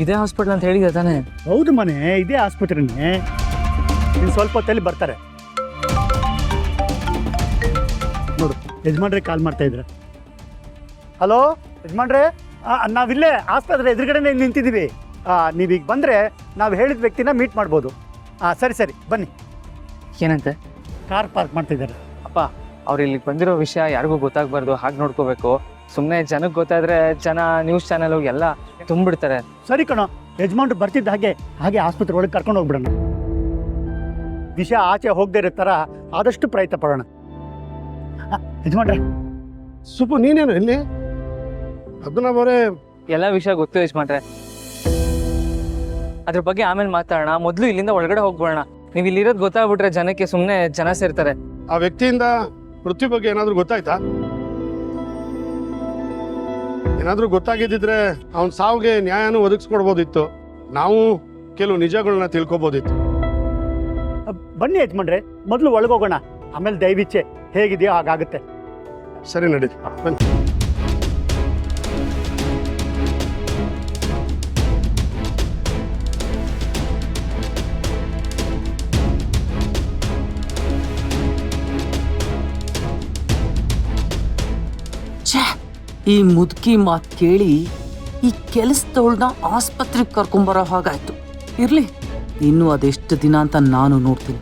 ಇದೇ ಹಾಸ್ಪಿಟಲ್ ಅಂತ ಹೇಳಿದೆ ತಾನೇ? ಹೌದು ಮನೆ, ಇದೇ ಆಸ್ಪತ್ರೆನೇ. ಇನ್ನು ಸ್ವಲ್ಪ ಹೊತ್ತಲ್ಲಿ ಬರ್ತಾರೆ ನೋಡು. ಯಜಮಾನ್ರೆ ಕಾಲ್ ಮಾಡ್ತಾ ಇದ್ರ. ಹಲೋ ಯಜಮಾನ್ರೆ, ನಾವಿಲ್ಲೇ ಆಸ್ಪತ್ರೆ ಎದುರುಗಡೆನೆ ನಿಂತಿದ್ದೀವಿ. ನೀವೀಗ ಬಂದರೆ ನಾವು ಹೇಳಿದ ವ್ಯಕ್ತಿನ ಮೀಟ್ ಮಾಡ್ಬೋದು. ಸರಿ ಸರಿ ಬನ್ನಿ. ಏನಂತೆ? ಕಾರ್ ಪಾರ್ಕ್ ಮಾಡ್ತಿದ್ದಾರೆ. ಅಪ್ಪ, ಅವ್ರು ಇಲ್ಲಿಗೆ ಬಂದಿರೋ ವಿಷಯ ಯಾರಿಗೂ ಗೊತ್ತಾಗಬಾರ್ದು, ಹಾಗೆ ನೋಡ್ಕೋಬೇಕು. ಸುಮ್ಮನೆ ಜನಕ್ಕೆ ಗೊತ್ತಾದ್ರೆ ಜನ ನ್ಯೂಸ್ ಚಾನಲ್ ಎಲ್ಲ ತುಂಬಿಡ್ತಾರೆ. ಸರಿ ಕಣೋ, ಯಜಮಾನ್ರು ಬರ್ತಿದ್ದ ಹಾಗೆ ಹಾಗೆ ಆಸ್ಪತ್ರೆ ಒಳಗೆ ಕರ್ಕೊಂಡು ಹೋಗ್ಬಿಡೋಣ. ವಿಷಯ ಆಚೆ ಹೋಗದೆ ಇರೋ ಥರ ಆದಷ್ಟು ಪ್ರಯತ್ನ ಪಡೋಣ. ಯಜಮಾನ್ರೆ, ಸುಬ್ಬು ನೀನೇನು ಇಲ್ಲಿ? ಅದನ್ನ ಬರೇ ಎಲ್ಲ ವಿಷಯ ಗೊತ್ತು ಯಜಮಾನ್ರೆ. ಅದ್ರ ಬಗ್ಗೆ ಆಮೇಲೆ ಮಾತಾಡೋಣ. ಮೊದಲು ಇಲ್ಲಿಂದ ಒಳಗಡೆ ಹೋಗ್ಬೋಣ. ನೀವು ಇಲ್ಲಿರೋದು ಗೊತ್ತಾಗ್ಬಿಟ್ರೆ ಜನಕ್ಕೆ ಸುಮ್ಮನೆ ಜನ ಸೇರ್ತಾರೆ. ಆ ವ್ಯಕ್ತಿಯಿಂದ ಮೃತ್ಯು ಬಗ್ಗೆ ಏನಾದರೂ ಗೊತ್ತಾಯ್ತಾ? ಏನಾದರೂ ಗೊತ್ತಾಗಿದ್ದಿದ್ರೆ ಅವನ ಸಾವಿಗೆ ನ್ಯಾಯನೂ ಒದಗಿಸ್ಕೊಡ್ಬೋದಿತ್ತು. ನಾವು ಕೆಲವು ನಿಜಗಳನ್ನ ತಿಳ್ಕೊಬೋದಿತ್ತು. ಬನ್ನಿ ಯಜಮಾನ್ರೆ, ಮೊದಲು ಒಳಗೋಗೋಣ, ಆಮೇಲೆ ದಯವಿಚ್ಛೆ ಹೇಗಿದೆಯೋ ಹಾಗಾಗುತ್ತೆ. ಸರಿ ನಡೀರಿ ಬನ್ನಿ. ಈ ಮುದುಕಿ ಮಾತು ಕೇಳಿ ಈ ಕೆಲಸದವಳನ್ನ ಆಸ್ಪತ್ರೆಗೆ ಕರ್ಕೊಂಬರೋ ಹಾಗಾಯ್ತು. ಇರ್ಲಿ, ಇನ್ನು ಅದೆಷ್ಟು ದಿನ ಅಂತ ನಾನು ನೋಡ್ತೀನಿ.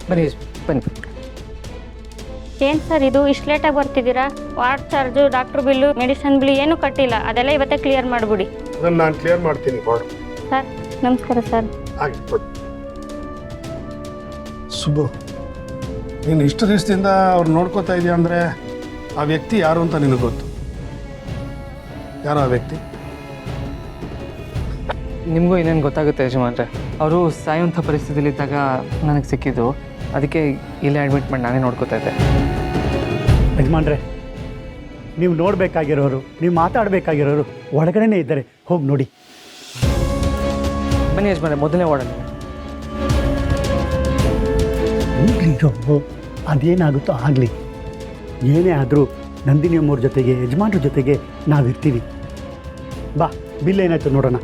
ಬನ್ನಿ ಬನ್ನಿ. ಏನು ಸರ್ ಇದು ಇಷ್ಟು ಲೇಟಾಗಿ ಬರ್ತಿದ್ದೀರಾ? Ward charge, doctor bill, medicine bill ಏನೂ ಕಟ್ಟಿಲ್ಲ. ಅದೆಲ್ಲ ಇವತ್ತೇ ಕ್ಲಿಯರ್ ಮಾಡಿಬಿಡಿ. ಅದನ್ನು ನಾನು ಕ್ಲಿಯರ್ ಮಾಡ್ತೀನಿ. ಕೊಡು. ಸರ್ ನಮಸ್ಕಾರ ಸರ್. ಹಾಗೆ ಕೊಡು. ಸುಬ್ಬು, ನೀನು ಇಷ್ಟು ದಿವಸದಿಂದ ಅವ್ರು ನೋಡ್ಕೋತಾ ಇದೆಯಾ ಅಂದರೆ ಆ ವ್ಯಕ್ತಿ ಯಾರು ಅಂತ ನಿನಗೆ ಗೊತ್ತು. ಯಾರು ಆ ವ್ಯಕ್ತಿ? ನಿಮಗೂ ಇನ್ನೇನು ಗೊತ್ತಾಗುತ್ತೆ ಯಜಮಾನ್ರೆ. ಅವರು ಸಾಯುವಂಥ ಪರಿಸ್ಥಿತಿಲಿದ್ದಾಗ ನನಗೆ ಸಿಕ್ಕಿದ್ದು. ಅದಕ್ಕೆ ಇಲ್ಲೇ ಅಡ್ಮಿಟ್ ಮಾಡಿ ನಾನೇ ನೋಡ್ಕೋತಾ ಇದ್ದೆ. ಯಜಮಾನ್ರೆ, ನೀವು ನೋಡಬೇಕಾಗಿರೋರು, ನೀವು ಮಾತಾಡಬೇಕಾಗಿರೋರು ಒಳಗಡೆನೇ ಇದ್ದಾರೆ. ಹೋಗಿ ನೋಡಿ. ಬನ್ನಿ ಯಜಮಾನ್ರೆ, ಮೊದಲನೇ ವಾರ್ಡಲ್ಲಿ. ಅದೇನಾಗುತ್ತೋ ಆಗಲಿ. ಏನೇ ಆದರೂ ನಂದಿನಿ ಅಮ್ಮವ್ರ ಜೊತೆಗೆ, ಯಜಮಾನ್ರ ಜೊತೆಗೆ ನಾವಿರ್ತೀವಿ. ಬಾ, ಬಿಲ್ ಏನಾಯ್ತು ನೋಡೋಣ.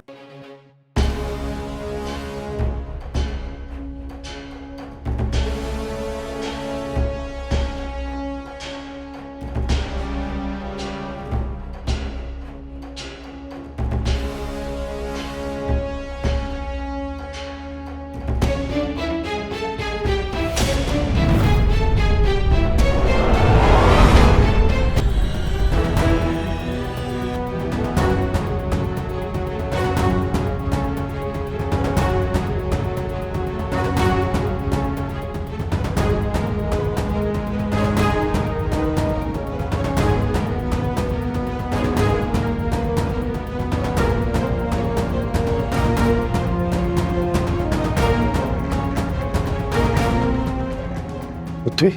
ಪೃಥ್ವಿ,